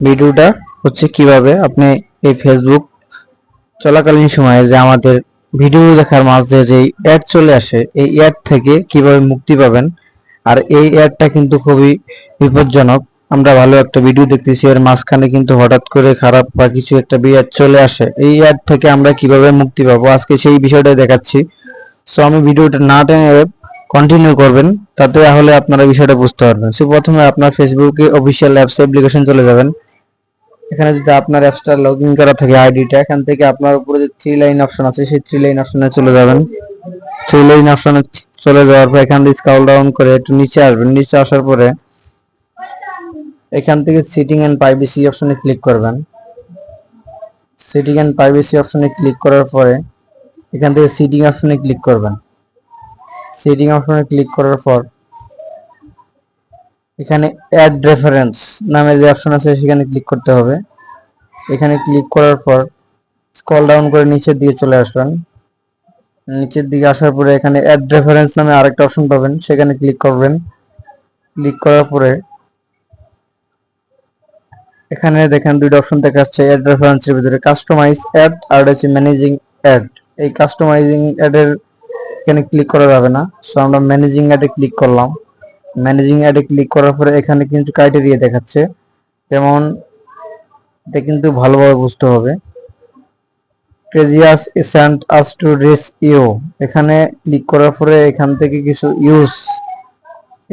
ভিডিওটা হচ্ছে কিভাবে আপনি এই ফেসবুক চলাকালীন সময়ে যে আমাদের ভিডিও দেখার মাঝে যে অ্যাড চলে আসে এই অ্যাড থেকে কিভাবে মুক্তি পাবেন। আর এই অ্যাডটা কিন্তু খুবই বিপজ্জনক। আমরা ভালো একটা ভিডিও দেখতেছি, এর মাঝখানে কিন্তু হঠাৎ করে খারাপ বা কিছু একটা অ্যাড চলে আসে। এই অ্যাড থেকে আমরা কিভাবে মুক্তি পাবো আজকে সেই বিষয়টা দেখাচ্ছি। সো আমি ভিডিওটা না টেনে কন্টিনিউ করবেন, তাতে তাহলে আপনারা বিষয়টা বুঝতে পারবেন। সো প্রথমে আপনার ফেসবুকে অফিসিয়াল অ্যাপস অ্যাপ্লিকেশন চলে যাবেন। এখানে যদি আপনার অ্যাপসটা লগ ইন করা থাকে আইডিটা, এখান থেকে আপনার উপরে যে থ্রি লাইন অপশন আছে সেই থ্রি লাইন অপশনে চলে যাবেন। থ্রি লাইন অপশনে চলে যাওয়ার পর এখান থেকে স্ক্রল ডাউন করে একটু নিচে আসবেন। নিচে আসার পরে এখান থেকে সেটিং এন্ড প্রাইভেসি অপশনে ক্লিক করবেন। সেটিং এন্ড প্রাইভেসি অপশনে ক্লিক করার পরে এখান থেকে সেটিং অপশনে ক্লিক করবেন। সেটিং অপশনে ক্লিক করার পর এখানে অ্যাড রেফারেন্স নামে যে অপশন আছে সেখানে ক্লিক করতে হবে। এখানে ক্লিক করার পর স্ক্রল ডাউন করে নিচের দিকে চলে আসবেন। নিচের দিকে আসার পরে এখানে অ্যাড রেফারেন্স নামে আরেকটা অপশন পাবেন, সেখানে ক্লিক করবেন। ক্লিক করার পরে এখানে দেখেন দুইটা অপশন দেখাচ্ছে অ্যাড রেফারেন্সের ভিতরে, কাস্টমাইজ অ্যাড আর হচ্ছে ম্যানেজিং অ্যাড। এই কাস্টমাইজিং অ্যাডের এখানে ক্লিক করা যাবে না, সো আমরা ম্যানেজিং অ্যাডে ক্লিক করলাম। ম্যানেজিং অ্যাডে ক্লিক করার পরে এখানে কিন্তু ক্রাইটেরিয়া দেখাচ্ছে, যেমন এটা কিন্তু ভালোভাবে বুঝতে হবে। Precious sent us to reach you, এখানে ক্লিক করার পরে এখান থেকে কিছু ইউজ,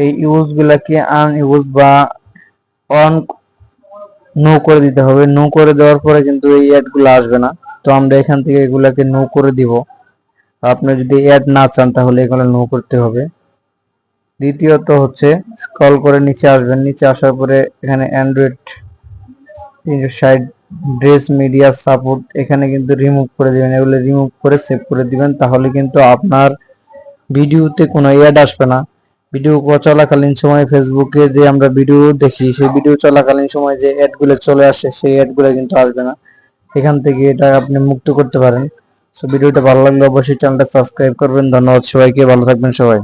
এই ইউজ গুলাকে আনইউজ বা অন নো করে দিতে হবে। নো করে দেওয়ার পরে কিন্তু এই অ্যাড গুলো আসবে না, তো আমরা এখান থেকে এগুলাকে নো করে দিব। আপনি যদি অ্যাড না চান তাহলে এগুলো নো করতে হবে। দ্বিতীয়ত হচ্ছে স্ক্রল করে নিচে আসবেন। নিচে আসার পরে এখানে Android side dress media support, এখানে কিন্তু রিমুভ করে দিবেন। এগুলো রিমুভ করে সেভ করে দিবেন, তাহলে কিন্তু আপনার ভিডিওতে কোনো অ্যাড আসবে না। ভিডিও চলাকালীন সময় ফেসবুকে যে আমরা ভিডিও দেখি সেই ভিডিও চলাকালীন সময় যে অ্যাডগুলো চলে আসে সেই অ্যাডগুলো কিন্তু আসবে না। এখান থেকে এটা আপনি মুক্ত করতে পারেন। সো ভিডিওটা ভালো লাগলে অবশ্যই চ্যানেলটা সাবস্ক্রাইব করবেন। ধন্যবাদ সবাইকে, ভালো থাকবেন সবাই।